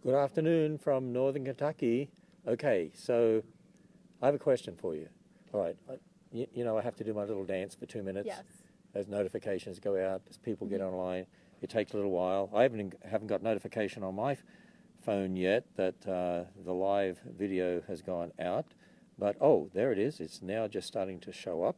Good afternoon from Northern Kentucky. Okay, so I have a question for you. All right, you know I have to do my little dance for 2 minutes. Yes. As notifications go out, as people get online. It takes a little while. I haven't got notification on my phone yet that the live video has gone out. But, oh, there it is. It's now just starting to show up.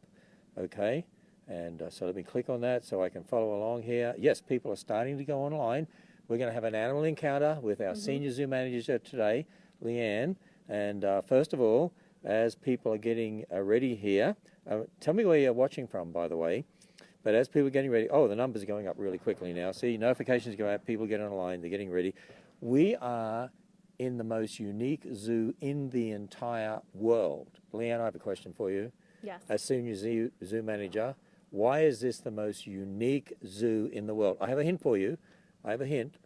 Okay, and so let me click on that so I can follow along here. Yes, people are starting to go online. We're going to have an animal encounter with our senior zoo manager today, Leanne. And first of all, as people are getting ready here, tell me where you're watching from, by the way. But as people are getting ready, oh, the numbers are going up really quickly now. See, notifications go out, people get online, they're getting ready. We are in the most unique zoo in the entire world. Leanne, I have a question for you. Yes. As senior zoo manager, why is this the most unique zoo in the world? I have a hint for you. I have a hint.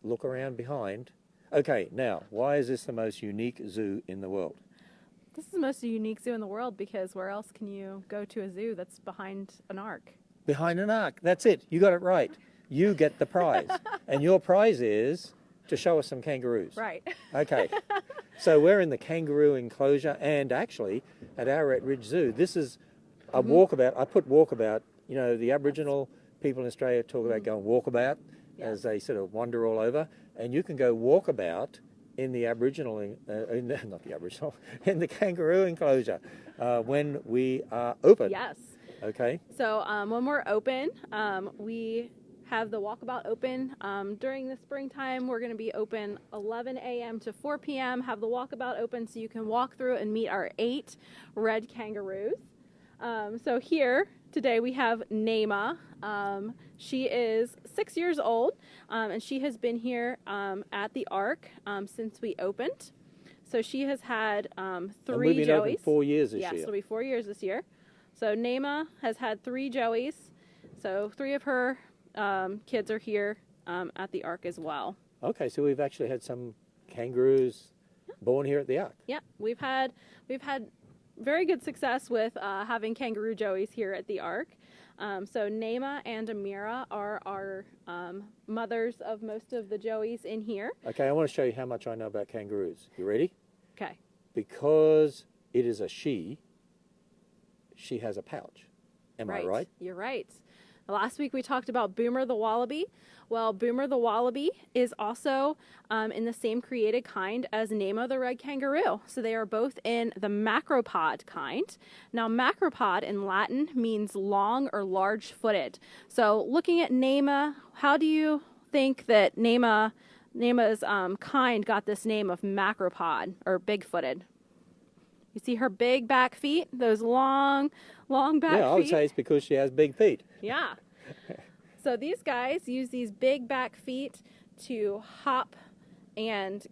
Look around behind. Okay, now, why is this the most unique zoo in the world? This is the most unique zoo in the world because where else can you go to a zoo that's behind an ark? Behind an ark. That's it. You got it right. You get the prize. And your prize is to show us some kangaroos. Right. Okay. So we're in the kangaroo enclosure, and actually at Arrowhead Ridge Zoo, this is a walkabout. I put walkabout, you know, the Aboriginal people in Australia talk about going walkabout as they sort of wander all over. And you can go walkabout in the Aboriginal, not the Aboriginal, in the kangaroo enclosure when we are open. Yes. Okay. So when we're open, we have the Walkabout open. During the springtime, we're going to be open 11 a.m. to 4 p.m. Have the Walkabout open so you can walk through and meet our 8 red kangaroos. So here today we have Naima. She is 6 years old, and she has been here at the Ark since we opened. So she has had 3 and we've been open joeys. 4 years this Yes, year. it'll be 4 years this year. So Naima has had 3 joeys. So 3 of her kids are here at the Ark as well. Okay, so we've actually had some kangaroos born here at the Ark. Yeah, we've had very good success with having kangaroo joeys here at the Ark. So Naima and Amira are our mothers of most of the joeys in here. Okay, I want to show you how much I know about kangaroos. You ready? Okay. Because it is a she has a pouch. Am I right? You're right. Last week we talked about Boomer the wallaby. Well, Boomer the wallaby is also in the same created kind as Naima the red kangaroo. So they are both in the macropod kind. Now, macropod in Latin means long or large-footed. So looking at Naima, how do you think that Naima's kind got this name of macropod or big-footed? You see her big back feet, those long back feet? Yeah, I would say it's because she has big feet. Yeah. So these guys use these big back feet to hop and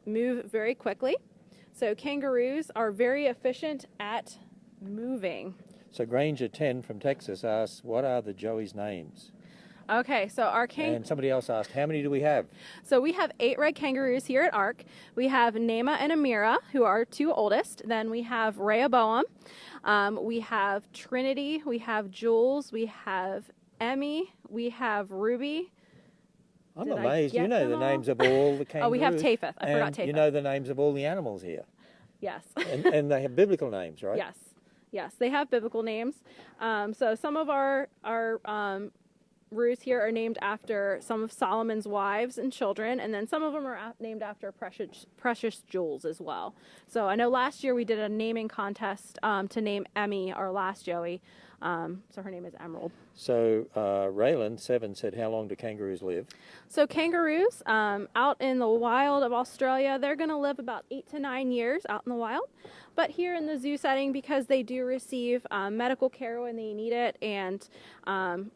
move very quickly. So kangaroos are very efficient at moving. So Granger 10 from Texas asks, what are the joeys' names? Okay, so our And somebody else asked, how many do we have? So we have 8 red kangaroos here at Ark. We have Naima and Amira, who are 2 oldest. Then we have Rehoboam. We have Trinity. We have Jules. We have Emmy. We have Ruby. I'm amazed. You know the names of all the kangaroos. Oh, we have Tafeth. I forgot Tafeth. You know the names of all the animals here. Yes. and they have biblical names, right? Yes. Yes, they have biblical names. So some of our roos here are named after some of Solomon's wives and children, and then some of them are named after precious jewels as well. So I know last year we did a naming contest to name Emmy, our last joey. So her name is Emerald. So Raylan 7 said, how long do kangaroos live? So kangaroos out in the wild of Australia, they're going to live about 8 to 9 years out in the wild. But here in the zoo setting, because they do receive medical care when they need it and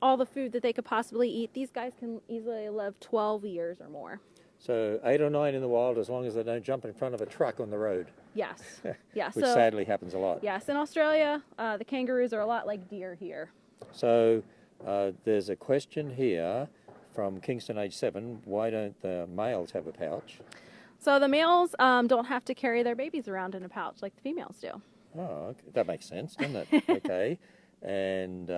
all the food that they could possibly eat, these guys can easily live 12 years or more. So 8 or 9 in the wild, as long as they don't jump in front of a truck on the road. Yes. Yeah. Which sadly happens a lot. Yes. In Australia, the kangaroos are a lot like deer here. So there's a question here from Kingston age 7. Why don't the males have a pouch? So the males don't have to carry their babies around in a pouch like the females do. Oh, okay. That makes sense, doesn't it? Okay. And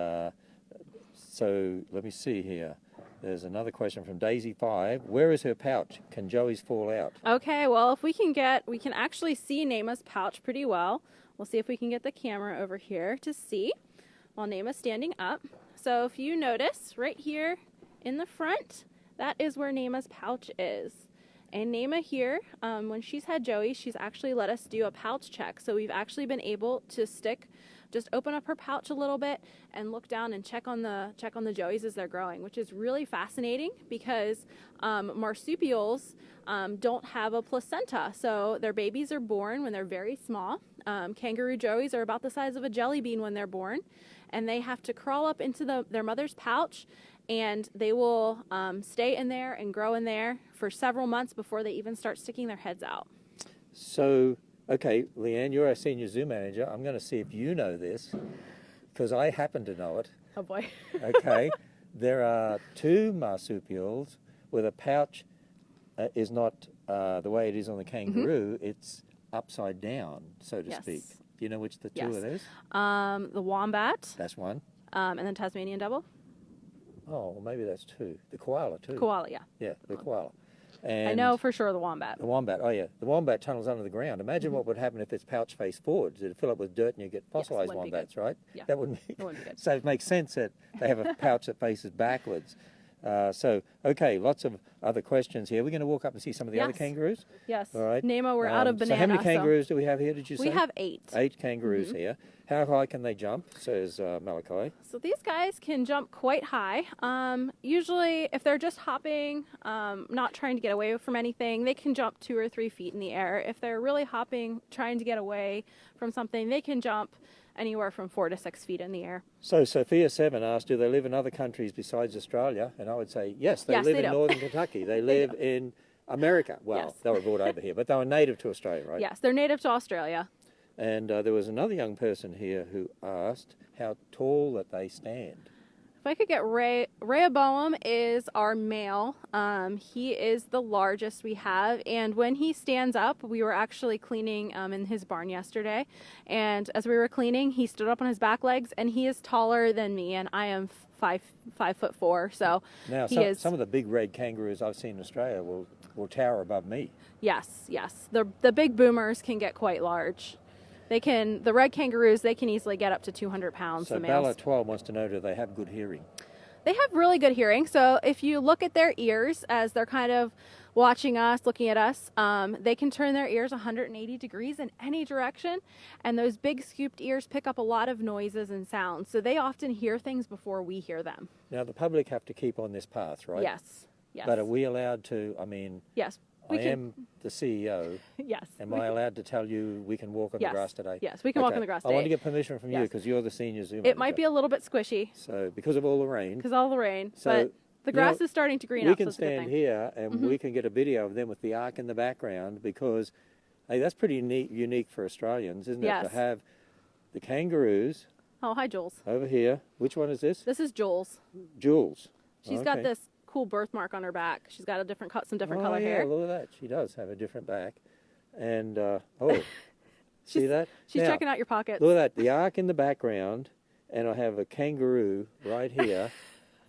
so let me see here. There's another question from Daisy5. Where is her pouch? Can Joey's fall out? Okay, well, if we can actually see Naima's pouch pretty well. We'll see if we can get the camera over here to see while Naima's standing up. So if you notice right here in the front, that is where Naima's pouch is. And Naima here, when she's had Joey, she's actually let us do a pouch check. So we've actually been able to just open up her pouch a little bit and look down and check on the Joeys as they're growing, which is really fascinating because marsupials don't have a placenta. So their babies are born when they're very small. Kangaroo Joeys are about the size of a jelly bean when they're born, and they have to crawl up into their mother's pouch, and they will stay in there and grow in there for several months before they even start sticking their heads out. So, okay, Leanne, you're our senior zoo manager. I'm going to see if you know this, because I happen to know it. Oh, boy. Okay, there are 2 marsupials where the pouch is not the way it is on the kangaroo. It's upside down, so to speak. Do you know which the 2 of those? The Wombat. That's one. And then Tasmanian Devil. Oh, well, maybe that's 2. The koala, too. Koala, yeah. Yeah, the koala. And I know for sure the Wombat. The Wombat, oh yeah. The Wombat tunnels under the ground. Imagine what would happen if its pouch faced forward. It'd fill up with dirt and you get fossilized wombats, right? Yeah. That wouldn't be, That wouldn't be good. So it makes sense that they have a pouch that faces backwards. Okay, lots of other questions here. We're going to walk up and see some of the other kangaroos. Yes. All right. Naima, we're out of banana. So how many kangaroos do we have here, did you say? We have 8. 8 kangaroos here. How high can they jump, says Malachi? So these guys can jump quite high. Usually, if they're just hopping, not trying to get away from anything, they can jump 2 or 3 feet in the air. If they're really hopping, trying to get away from something, they can jump anywhere from 4 to 6 feet in the air. So Sophia7 asked, do they live in other countries besides Australia? And I would say, yes, they live in northern Kentucky. They live in America. Well, they were brought over here, but they were native to Australia, right? Yes, they're native to Australia. And there was another young person here who asked how tall that they stand. If I could get Rehoboam is our male. He is the largest we have, and when he stands up, we were actually cleaning in his barn yesterday, and as we were cleaning, he stood up on his back legs, and he is taller than me, and I am 5'4". So now some of the big red kangaroos I've seen in Australia will tower above me. Yes. The big boomers can get quite large. The red kangaroos, they can easily get up to 200 pounds. So the males. Bella12 wants to know, do they have good hearing? They have really good hearing. So if you look at their ears as they're kind of watching us, looking at us, they can turn their ears 180 degrees in any direction. And those big scooped ears pick up a lot of noises and sounds. So they often hear things before we hear them. Now, the public have to keep on this path, right? Yes. But are we allowed to, Yes. I am the CEO. Yes. Am I allowed to tell you we can walk on the grass today? Yes, we can walk on the grass today. I want to get permission from you because you're the senior zoo manager. It might be a little bit squishy. So, because of all the rain. But the grass is starting to green up. We can stand here and we can get a video of them with the Ark in the background because, hey, that's pretty unique for Australians, isn't it? To have the kangaroos. Oh, hi, Jules. Over here. Which one is this? This is Jules. Jules. She's got this cool birthmark on her back. She's got some different color hair. Look at that. She does have a different back. And, see that? She's checking out your pockets. Look at that. The Ark in the background, and I have a kangaroo right here.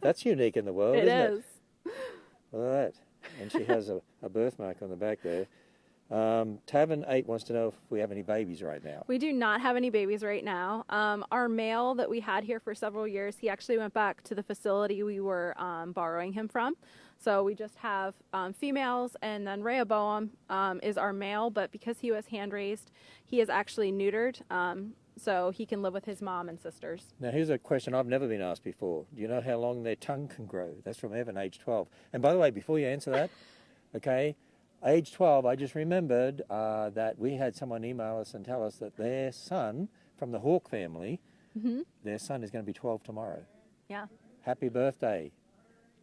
That's unique in the world, isn't it? Look at that. And she has a birthmark on the back there. Tavern8 wants to know if we have any babies right now. We do not have any babies right now. Our male that we had here for several years, he actually went back to the facility we were borrowing him from. So we just have females, and then Rehoboam is our male, but because he was hand-raised, he is actually neutered, so he can live with his mom and sisters. Now, here's a question I've never been asked before. Do you know how long their tongue can grow? That's from Evan, age 12. And by the way, before you answer that, okay, age 12, I just remembered that we had someone email us and tell us that their son from the Hawk family, their son is going to be 12 tomorrow. Yeah. Happy birthday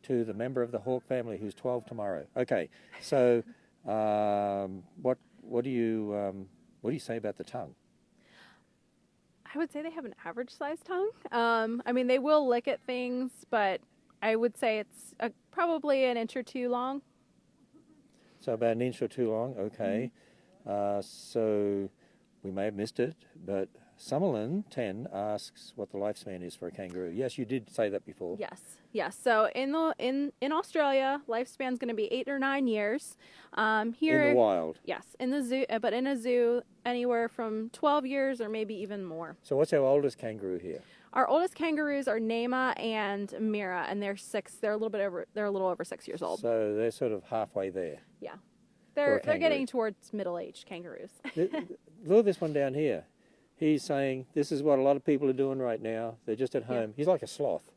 to the member of the Hawk family who's 12 tomorrow. Okay, so what do you say about the tongue? I would say they have an average sized tongue. I mean, they will lick at things, but I would say it's probably an inch or two long. So about an inch or two long, okay. So we may have missed it, but Summerlin 10 asks what the lifespan is for a kangaroo. Yes, you did say that before. Yes, yes. So in Australia, lifespan's going to be 8 or 9 years. Here In the wild. yes, in the zoo, but in a zoo, anywhere from 12 years or maybe even more. So what's our oldest kangaroo here? Our oldest kangaroos are Naima and Mira, and they're 6. They're a little over 6 years old. So they're sort of halfway there. Yeah, For a they're getting kangaroo. towards middle-aged kangaroos. Look at this one down here. He's saying this is what a lot of people are doing right now. They're just at home. He's like a sloth,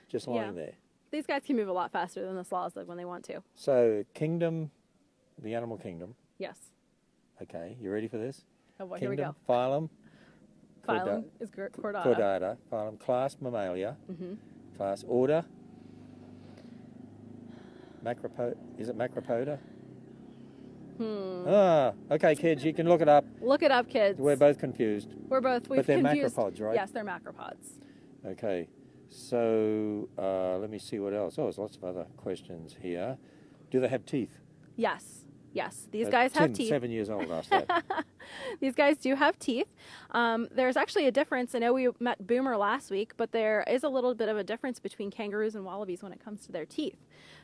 just lying there. These guys can move a lot faster than the sloths when they want to. So kingdom, the animal kingdom. Yes. Okay, you ready for this? Oh boy, Kingdom, here we go. phylum, Phylum is chordata. chordata, phylum, class, mammalia, class, order, macropoda. Is it macropoda? Okay, kids, you can look it up. Look it up, kids. We're both confused. We've But they're confused. macropods, right? Yes, they're macropods. Okay, so let me see what else. Oh, there's lots of other questions here. Do they have teeth? Yes, yes. These guys have Tim, teeth. 7 years old, asked that. These guys do have teeth. There's actually a difference. I know we met Boomer last week, but there is a little bit of a difference between kangaroos and wallabies when it comes to their teeth.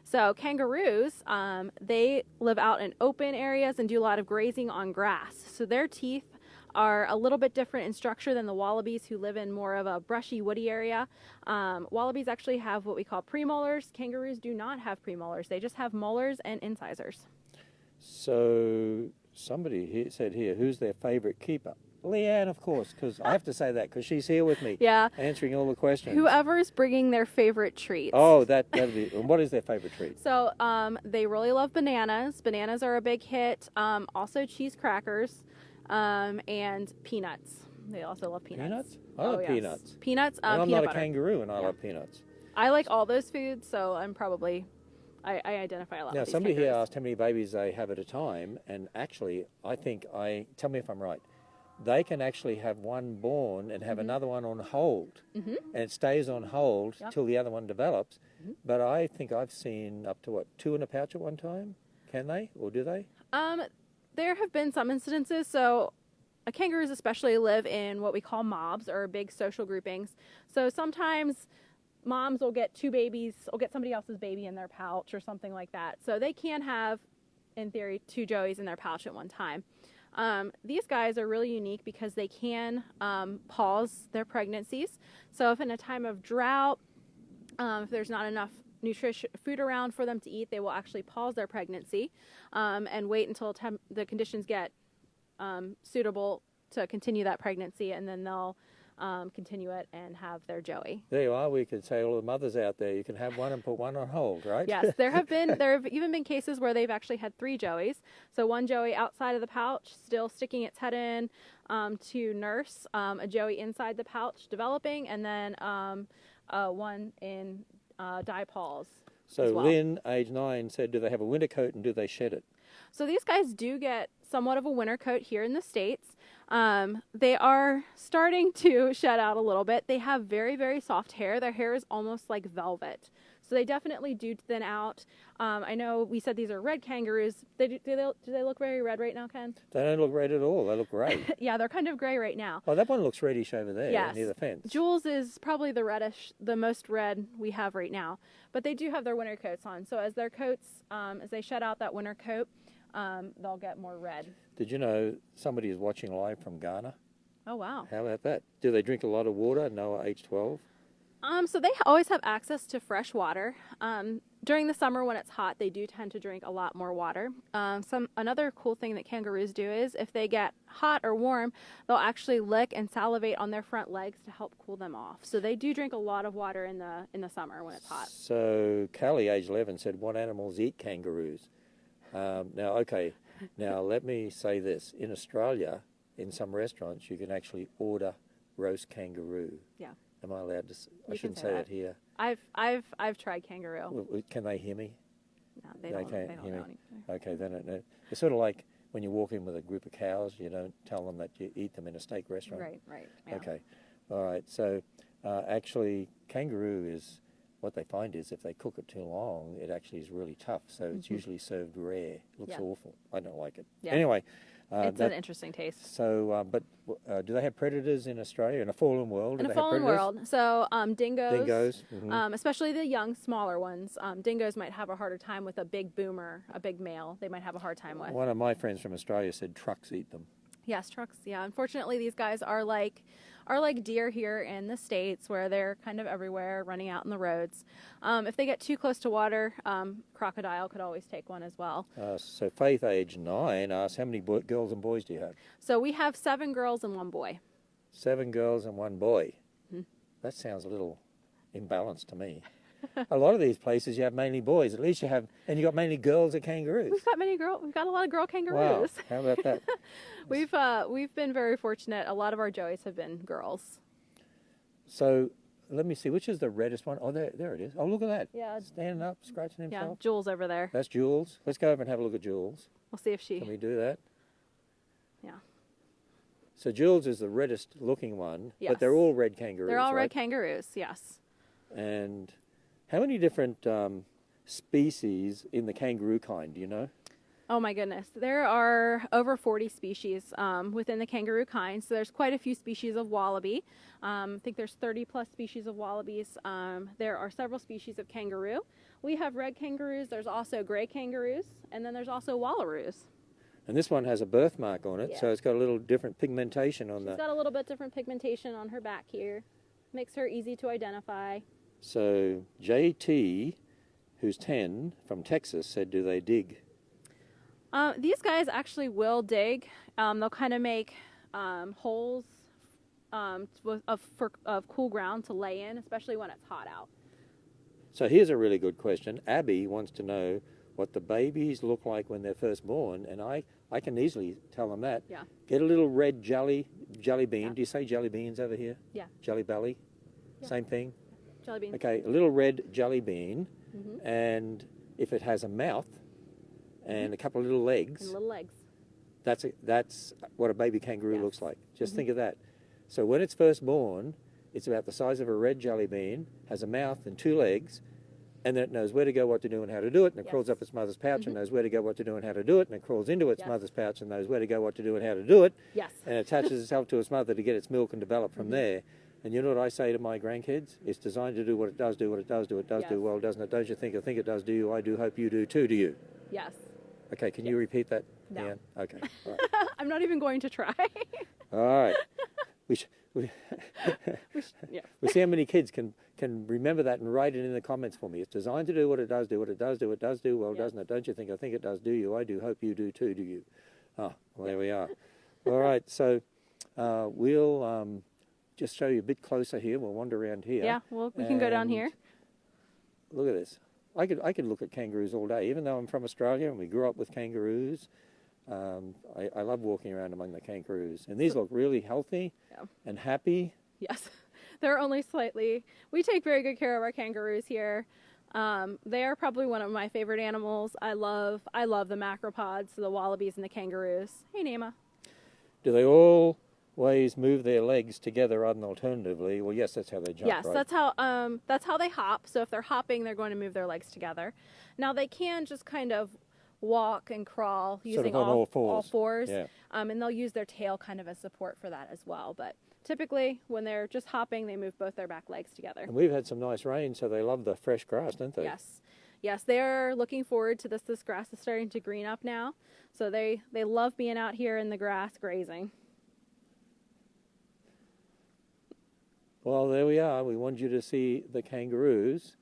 So kangaroos, they live out in open areas and do a lot of grazing on grass. So their teeth are a little bit different in structure than the wallabies, who live in more of a brushy, woody area. Wallabies actually have what we call premolars. Kangaroos do not have premolars. They just have molars and incisors. So somebody here said here, who's their favourite keeper? Leanne, of course, because I have to say that because she's here with me, Yeah. answering all the questions. Whoever's bringing their favorite treats. Oh, that'd be. And what is their favourite treat? So they really love bananas. Bananas are a big hit. Also cheese crackers and peanuts. They also love peanuts. Peanuts? I love peanuts. Peanuts, And I'm peanut not butter. a kangaroo, and I love peanuts. I like all those foods, so I'm probably, I identify a lot Now, with these somebody here kangaroos. asked how many babies they have at a time, and actually, tell me if I'm right, they can actually have one born and have another one on hold, and it stays on hold till the other one develops. But I think I've seen up to, 2 in a pouch at one time? Can they, or do they? There have been some incidences. So kangaroos especially live in what we call mobs, or big social groupings. So sometimes moms will get 2 babies, will get somebody else's baby in their pouch or something like that. So they can have, in theory, 2 joeys in their pouch at one time. These guys are really unique because they can pause their pregnancies. So if in a time of drought, if there's not enough nutrition food around for them to eat, they will actually pause their pregnancy and wait until the conditions get suitable to continue that pregnancy, and then they'll continue it and have their joey. There you are. We could say all the mothers out there, you can have one and put one on hold, right? Yes, there have even been cases where they've actually had 3 joeys. So one joey outside of the pouch, still sticking its head in to nurse, a joey inside the pouch developing, and then one in diapause. So as well. Lynn, age 9, said, do they have a winter coat and do they shed it? So these guys do get somewhat of a winter coat here in the States. They are starting to shed out a little bit. They have very, very soft hair. Their hair is almost like velvet. So they definitely do thin out. I know we said these are red kangaroos. Do they look very red right now, Ken? They don't look red at all. They look grey. Yeah, they're kind of gray right now. Oh, that one looks reddish over there Yes. near the fence. Jules is probably the most red we have right now. But they do have their winter coats on. So as their coats, as they shed out that winter coat, they'll get more red. Did you know somebody is watching live from Ghana? Oh, wow. How about that? Do they drink a lot of water? Noah, age 12? So they always have access to fresh water. During the summer when it's hot, they do tend to drink a lot more water. Another cool thing that kangaroos do is if they get hot or warm, they'll actually lick and salivate on their front legs to help cool them off. So they do drink a lot of water in the summer when it's hot. So Callie, age 11, said, what animals eat kangaroos? Now let me say this. In Australia, in some restaurants, you can actually order roast kangaroo. Yeah. Am I allowed to? I shouldn't say say that. it here. I've tried kangaroo. Can they hear me? No, they don't can't know hear me. anything. Okay, they don't know. It's sort of like when you walk in with a group of cows, you don't tell them that you eat them in a steak restaurant. Right. Yeah. Okay, all right. So actually, kangaroo is what they find is if they cook it too long, it actually is really tough. So it's usually served rare. Looks awful. I don't like it. Yeah. Anyway. It's an interesting taste. So, do they have predators in Australia? In a fallen world? In a fallen world. So dingoes. Especially the young, smaller ones. Dingoes might have a harder time with a big boomer, a big male. They might have a hard time with. One of my friends from Australia said trucks eat them. Yes, trucks. Yeah, unfortunately, these guys are like deer here in the States, where they're kind of everywhere, running out in the roads. If they get too close to water, crocodile could always take one as well. So Faith, age 9, asks, how many girls and boys do you have? So we have 7 girls and 1 boy. 7 girls and 1 boy. That sounds a little imbalanced to me. A lot of these places you have mainly boys. At least you have, and you got mainly girls at kangaroos. We've got a lot of girl kangaroos. Wow, how about that? We've been very fortunate. A lot of our joeys have been girls. So let me see, which is the reddest one? Oh, there it is. Oh, look at that. Yeah. Standing up, scratching himself. Yeah, Jules over there. That's Jules. Let's go over and have a look at Jules. We'll see if she. Can we do that? Yeah. So Jules is the reddest looking one, Yes. but they're all red kangaroos. They're all right? red kangaroos. Yes. And how many different species in the kangaroo kind, do you know? Oh my goodness. There are over 40 species within the kangaroo kind. So there's quite a few species of wallaby. I think there's 30 plus species of wallabies. There are several species of kangaroo. We have red kangaroos. There's also gray kangaroos. And then there's also wallaroos. And this one has a birthmark on it, Yeah. so it's got a little different pigmentation on She's got a little bit different pigmentation on her back here. Makes her easy to identify. So JT, who's 10, from Texas, said, do they dig? These guys actually will dig. They'll kind of make holes of cool ground to lay in, especially when it's hot out. So here's a really good question. Abby wants to know what the babies look like when they're first born, and I can easily tell them that. Yeah. Get a little red jelly bean. Yeah. Do you say jelly beans over here? Yeah. Jelly belly? Yeah. Same thing? Jelly beans. Okay, a little red jelly bean, and if it has a mouth and a couple of little legs, And little legs. that's what a baby kangaroo Yes. looks like. Just think of that. So when it's first born, it's about the size of a red jelly bean, has a mouth and 2 legs, and then it knows where to go, what to do, and how to do it, and it Yes. crawls up its mother's pouch and knows where to go, what to do, and how to do it, and it crawls into its Yes. mother's pouch and knows where to go, what to do, and how to do it, Yes. and attaches itself to its mother to get its milk and develop from there. And you know what I say to my grandkids? It's designed to do what it does, do what it does, do it does, Yes. do well, doesn't it? Don't you think? I think it does, do you? I do, hope you do too, do you? Yes. Okay, can you repeat that, No. Ann? Okay, all right. I'm not even going to try. All right. We Yeah. We'll see how many kids can remember that and write it in the comments for me. It's designed to do what it does, do what it does, do what it does, do well, Yes. doesn't it? Don't you think? I think it does, do you? I do, hope you do too, do you? Oh, well, there we are. All right, so we'll just show you a bit closer here. We'll wander around here. Yeah, well, we can go down And here. Look at this. I could look at kangaroos all day, even though I'm from Australia and we grew up with kangaroos. I love walking around among the kangaroos, and these look really healthy Yeah. and happy. Yes. They're only slightly. We take very good care of our kangaroos here. They are probably one of my favorite animals. I love the macropods, the wallabies and the kangaroos. Hey, Naima. Do they always move their legs together rather than alternatively? Well, yes, that's how they jump, Yes, right? that's how they hop. So if they're hopping, they're going to move their legs together. Now they can just kind of walk and crawl using on all all fours. fours. Yeah. And they'll use their tail kind of as support for that as well. But typically, when they're just hopping, they move both their back legs together. And we've had some nice rain, so they love the fresh grass, don't they? Yes. Yes, they're looking forward to this. This grass is starting to green up now. So they love being out here in the grass grazing. Well, there we are. We want you to see the kangaroos.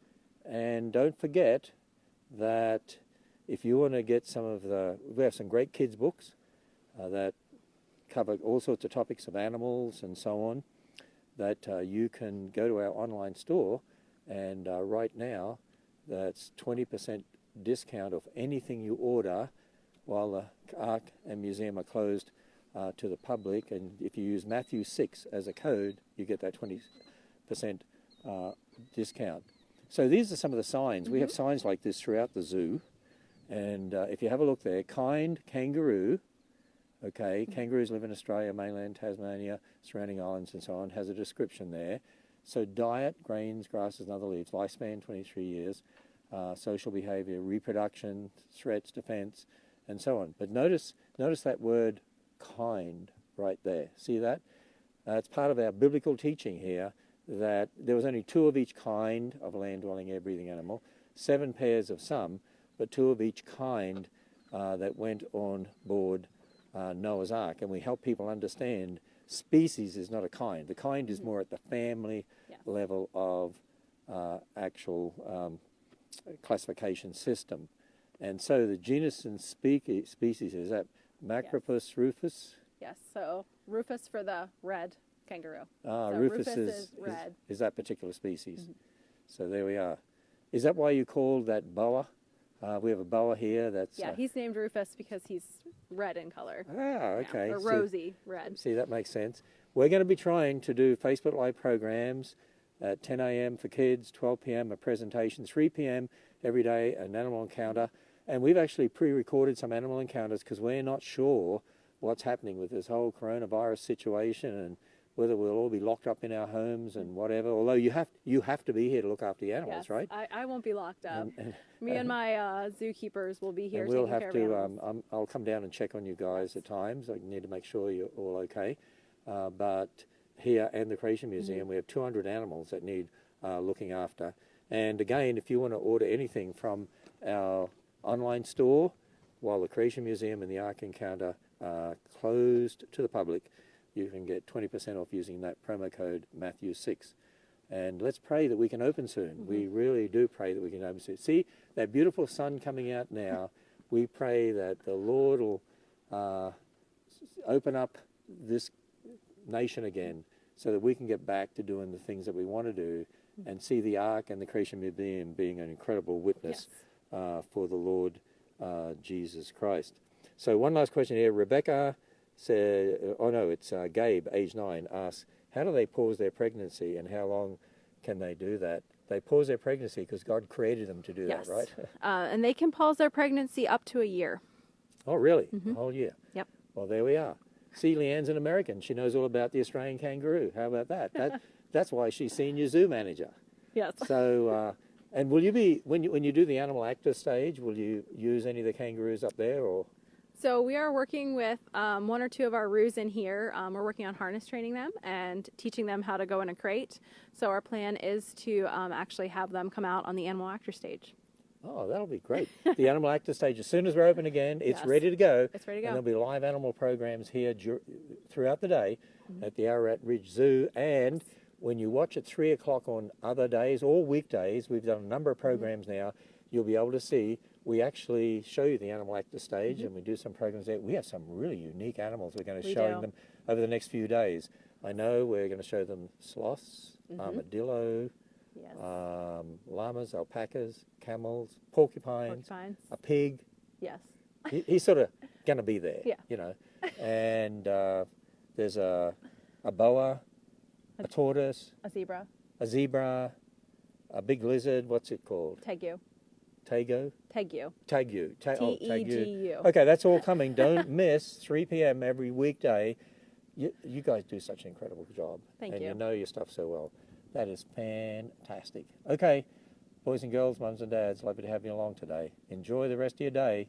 And don't forget that if you want to get we have some great kids books that cover all sorts of topics of animals and so on, that you can go to our online store, and right now that's 20% discount of anything you order while the Ark and Museum are closed to the public. And if you use Matthew 6 as a code, you get that 20% discount. So these are some of the signs. We have signs like this throughout the zoo. And if you have a look there, kind kangaroo, okay, kangaroos live in Australia, mainland, Tasmania, surrounding islands and so on, has a description there. So diet, grains, grasses, and other leaves, lifespan 23 years, social behavior, reproduction, threats, defense, and so on. But notice that word kind right there. See that? It's part of our biblical teaching here that there was only 2 of each kind of land-dwelling, air-breathing animal, 7 pairs of some, but 2 of each kind that went on board Noah's Ark. And we help people understand species is not a kind. The kind is more at the family level of actual classification system. And so the genus and species, is that Macropus rufus? Yes, so rufus for the red kangaroo. So Rufus is red. is that particular species. So there we are. Is that why you called that boa? We have a boa here that's... Yeah, he's named Rufus because he's red in color. Okay. Or rosy red. See, that makes sense. We're going to be trying to do Facebook Live programs at 10 a.m. for kids, 12 p.m. a presentation, 3 p.m. every day an animal encounter. And we've actually pre-recorded some animal encounters because we're not sure what's happening with this whole coronavirus situation and whether we'll all be locked up in our homes and whatever. Although you have to be here to look after the animals, Yes, right? I won't be locked up. Me and my zookeepers will be here and we'll taking care have of to. animals. I'll come down and check on you guys at times. I need to make sure you're all okay. But here and the Creation Museum, we have 200 animals that need looking after. And again, if you want to order anything from our online store, while the Creation Museum and the Ark Encounter are closed to the public, you can get 20% off using that promo code Matthew6. And let's pray that we can open soon. We really do pray that we can open soon. See that beautiful sun coming out now? We pray that the Lord will open up this nation again so that we can get back to doing the things that we want to do and see the Ark and the Creation Museum being an incredible witness for the Lord Jesus Christ. So one last question here. Rebecca said, it's Gabe, age 9, asks, how do they pause their pregnancy and how long can they do that? They pause their pregnancy because God created them to do that, right? And they can pause their pregnancy up to a year. Oh, really? A whole year? Yep. Well, there we are. See, Leanne's an American. She knows all about the Australian kangaroo. How about that? That's why she's senior zoo manager. Yes. So, and will you be, when you do the animal actor stage, will you use any of the kangaroos up there or? So we are working with 1 or 2 of our roos in here. We're working on harness training them and teaching them how to go in a crate. So our plan is to actually have them come out on the animal actor stage. Oh, that'll be great. The animal actor stage, as soon as we're open again, it's ready to go. It's ready to go. And there'll be live animal programs here throughout the day at the Ararat Ridge Zoo. And when you watch at 3 o'clock on other days or weekdays, we've done a number of programs now, you'll be able to see. We actually show you the animal actor stage and we do some programs there. We have some really unique animals we're going to be showing them over the next few days. I know we're going to show them sloths, armadillo, llamas, alpacas, camels, porcupines, a pig. Yes. He's sort of going to be there, Yeah. you know. And there's a boa, a tortoise, A zebra. a big lizard. What's it called? Tegu. Tago? Tegu. Tegu. T-E-G-U. Okay, that's all coming. Don't miss 3 p.m. every weekday. You guys do such an incredible job. Thank you. you. And you know your stuff so well. That is fantastic. Okay, boys and girls, mums and dads, lovely to have you along today. Enjoy the rest of your day.